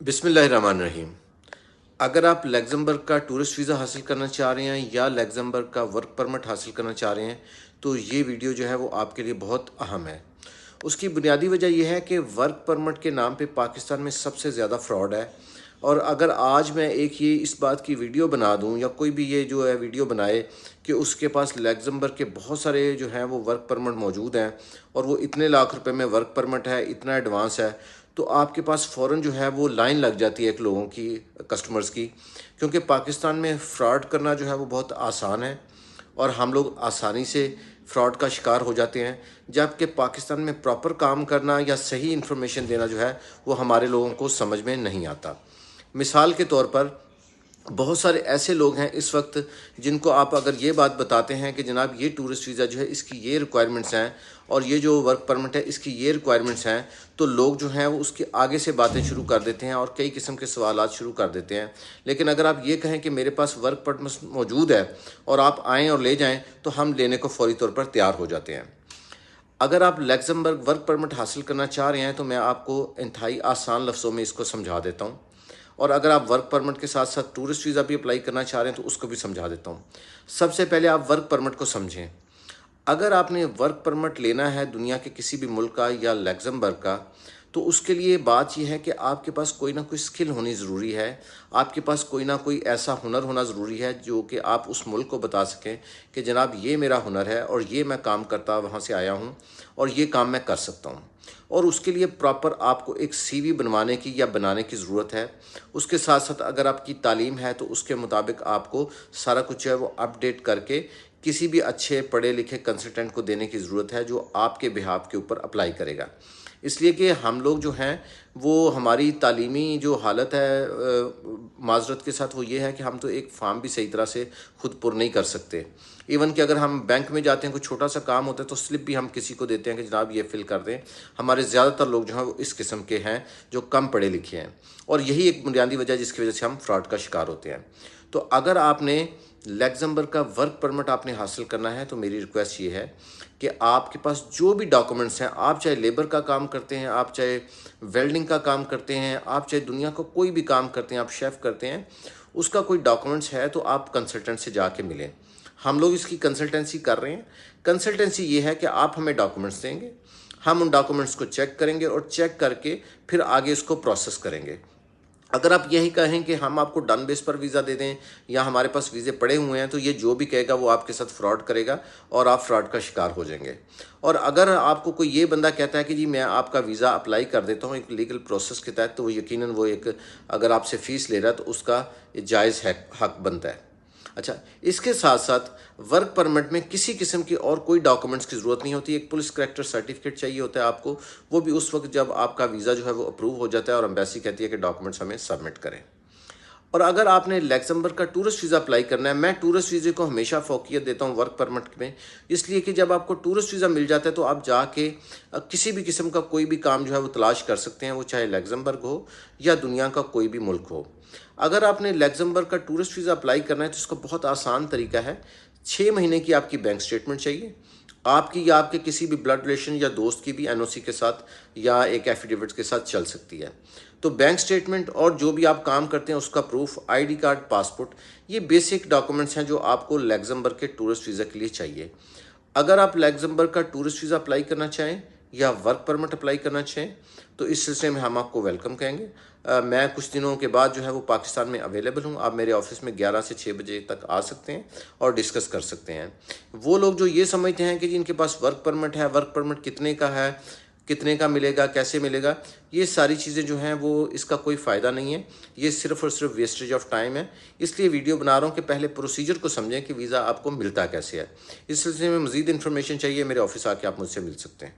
बिस्मिल्लाहिर्रहमानिर्रहीम। अगर आप लग्जमबर्ग का टूरिस्ट वीज़ा हासिल करना चाह रहे हैं या लग्जमबर्ग का वर्क परमिट हासिल करना चाह रहे हैं तो ये वीडियो जो है वो आपके लिए बहुत अहम है। उसकी बुनियादी वजह यह है कि वर्क परमिट के नाम पे पाकिस्तान में सबसे ज़्यादा फ्रॉड है। और अगर आज मैं एक ये इस बात की वीडियो बना दूं या कोई भी ये जो है वीडियो बनाए कि उसके पास लग्जमबर्ग के बहुत सारे जो हैं वो वर्क परमिट मौजूद हैं और वो इतने लाख रुपए में वर्क परमिट है, इतना एडवांस है, तो आपके पास फ़ौरन जो है वो लाइन लग जाती है एक लोगों की, कस्टमर्स की। क्योंकि पाकिस्तान में फ़्रॉड करना जो है वो बहुत आसान है और हम लोग आसानी से फ़्रॉड का शिकार हो जाते हैं, जबकि पाकिस्तान में प्रॉपर काम करना या सही इन्फॉर्मेशन देना जो है वो हमारे लोगों को समझ में नहीं आता। मिसाल के तौर पर बहुत सारे ऐसे लोग हैं इस वक्त जिनको आप अगर ये बात बताते हैं कि जनाब ये टूरिस्ट वीज़ा जो है इसकी ये रिक्वायरमेंट्स हैं और ये जो वर्क परमिट है इसकी ये रिक्वायरमेंट्स हैं, तो लोग जो हैं वो उसके आगे से बातें शुरू कर देते हैं और कई किस्म के सवालात शुरू कर देते हैं। लेकिन अगर आप ये कहें कि मेरे पास वर्क परमिट मौजूद है और आप आएँ और ले जाएँ तो हम लेने को फौरी तौर पर तैयार हो जाते हैं। अगर आप लग्जमबर्ग वर्क परमिट हासिल करना चाह रहे हैं तो मैं आपको इंतहाई आसान लफ्ज़ों में इसको समझा देता हूँ, और अगर आप वर्क परमिट के साथ साथ टूरिस्ट वीज़ा भी अप्लाई करना चाह रहे हैं तो उसको भी समझा देता हूँ। सबसे पहले आप वर्क परमिट को समझें। अगर आपने वर्क परमिट लेना है दुनिया के किसी भी मुल्क का या लग्जमबर्ग का, तो उसके लिए बात यह है कि आपके पास कोई ना कोई स्किल होनी ज़रूरी है, आपके पास कोई ना कोई ऐसा हुनर होना ज़रूरी है जो कि आप उस मुल्क को बता सकें कि जनाब ये मेरा हुनर है और ये मैं काम करता वहाँ से आया हूँ और ये काम मैं कर सकता हूँ। और उसके लिए प्रॉपर आपको एक सीवी बनवाने की या बनाने की ज़रूरत है। उसके साथ साथ अगर आपकी तालीम है तो उसके मुताबिक आपको सारा कुछ जो है वो अपडेट करके किसी भी अच्छे पढ़े लिखे कंसल्टेंट को देने की ज़रूरत है जो आपके बिहाफ के ऊपर अप्लाई करेगा। इसलिए कि हम लोग जो हैं वो हमारी तालीमी जो हालत है माजरत के साथ वो ये है कि हम तो एक फॉर्म भी सही तरह से खुद पुर नहीं कर सकते। इवन कि अगर हम बैंक में जाते हैं कोई छोटा सा काम होता है तो स्लिप भी हम किसी को देते हैं कि जनाब ये फिल कर दें। हमारे ज़्यादातर लोग जो हैं वो इस किस्म के हैं जो कम पढ़े लिखे हैं, और यही एक बुनियादी वजह जिसकी वजह से हम फ्रॉड का शिकार होते हैं। तो अगर आपने लग्जमबर्ग का वर्क परमिट आपने हासिल करना है तो मेरी रिक्वेस्ट ये है कि आपके पास जो भी डॉक्यूमेंट्स हैं, आप चाहे लेबर का काम करते हैं, आप चाहे वेल्डिंग का काम करते हैं, आप चाहे दुनिया का कोई भी काम करते हैं, आप शेफ़ करते हैं, उसका कोई डॉक्यूमेंट्स है तो आप कंसल्टेंट से जाके मिलें। हम लोग इसकी कंसल्टेंसी कर रहे हैं। कंसल्टेंसी ये है कि आप हमें डॉक्यूमेंट्स देंगे, हम उन डॉक्यूमेंट्स को चेक करेंगे और चेक करके फिर आगे इसको प्रोसेस करेंगे। अगर आप यही कहें कि हम आपको डन बेस पर वीज़ा दे दें या हमारे पास वीज़े पड़े हुए हैं, तो ये जो भी कहेगा वो आपके साथ फ्रॉड करेगा और आप फ्रॉड का शिकार हो जाएंगे। और अगर आपको कोई ये बंदा कहता है कि जी मैं आपका वीज़ा अप्लाई कर देता हूँ एक लीगल प्रोसेस के तहत, तो वो यकीनन वो एक अगर आपसे फ़ीस ले रहा है तो उसका जायज़ हक बनता है। अच्छा, इसके साथ साथ वर्क परमिट में किसी किस्म की और कोई डॉक्यूमेंट्स की ज़रूरत नहीं होती। एक पुलिस करैक्टर सर्टिफिकेट चाहिए होता है आपको, वो भी उस वक्त जब आपका वीज़ा जो है वो अप्रूव हो जाता है और एम्बेसी कहती है कि डॉक्यूमेंट्स हमें सबमिट करें। और अगर आपने लग्जमबर्ग का टूरिस्ट वीज़ा अप्लाई करना है, मैं टूरिस्ट वीज़े को हमेशा फ़ौक़ियत देता हूँ वर्क परमिट में, इसलिए कि जब आपको टूरिस्ट वीज़ा मिल जाता है तो आप जाके किसी भी किस्म का कोई भी काम जो है वो तलाश कर सकते हैं, वो चाहे लग्जमबर्ग हो या दुनिया का कोई भी मुल्क हो। अगर आपने लग्जमबर्ग का टूरिस्ट वीज़ा अप्लाई करना है तो इसका बहुत आसान तरीका है। 6 महीने की आपकी बैंक स्टेटमेंट चाहिए, आपकी या आपके किसी भी ब्लड रिलेशन या दोस्त की भी एनओसी के साथ या एक एफिडेविट के साथ चल सकती है। तो बैंक स्टेटमेंट और जो भी आप काम करते हैं उसका प्रूफ, आईडी कार्ड, पासपोर्ट, ये बेसिक डॉक्यूमेंट्स हैं जो आपको लग्जमबर्ग के टूरिस्ट वीज़ा के लिए चाहिए। अगर आप लग्जमबर्ग का टूरिस्ट वीज़ा अप्लाई करना चाहें या वर्क परमिट अप्लाई करना चाहें तो इस सिलसिले में हम आपको वेलकम कहेंगे। मैं कुछ दिनों के बाद जो है वो पाकिस्तान में अवेलेबल हूँ। आप मेरे ऑफिस में 11 से 6 बजे तक आ सकते हैं और डिस्कस कर सकते हैं। वो लोग जो ये समझते हैं कि जिनके पास वर्क परमिट है, वर्क परमिट कितने का है, कितने का मिलेगा, कैसे मिलेगा, ये सारी चीज़ें जो हैं वो इसका कोई फ़ायदा नहीं है, ये सिर्फ़ और सिर्फ वेस्टेज ऑफ टाइम है। इसलिए वीडियो बना रहा हूँ कि पहले प्रोसीजर को समझें कि वीज़ा आपको मिलता कैसे है। इस सिलसिले में मज़ीद इन्फॉर्मेशन चाहिए, मेरे ऑफिस आके आप मुझसे मिल सकते हैं।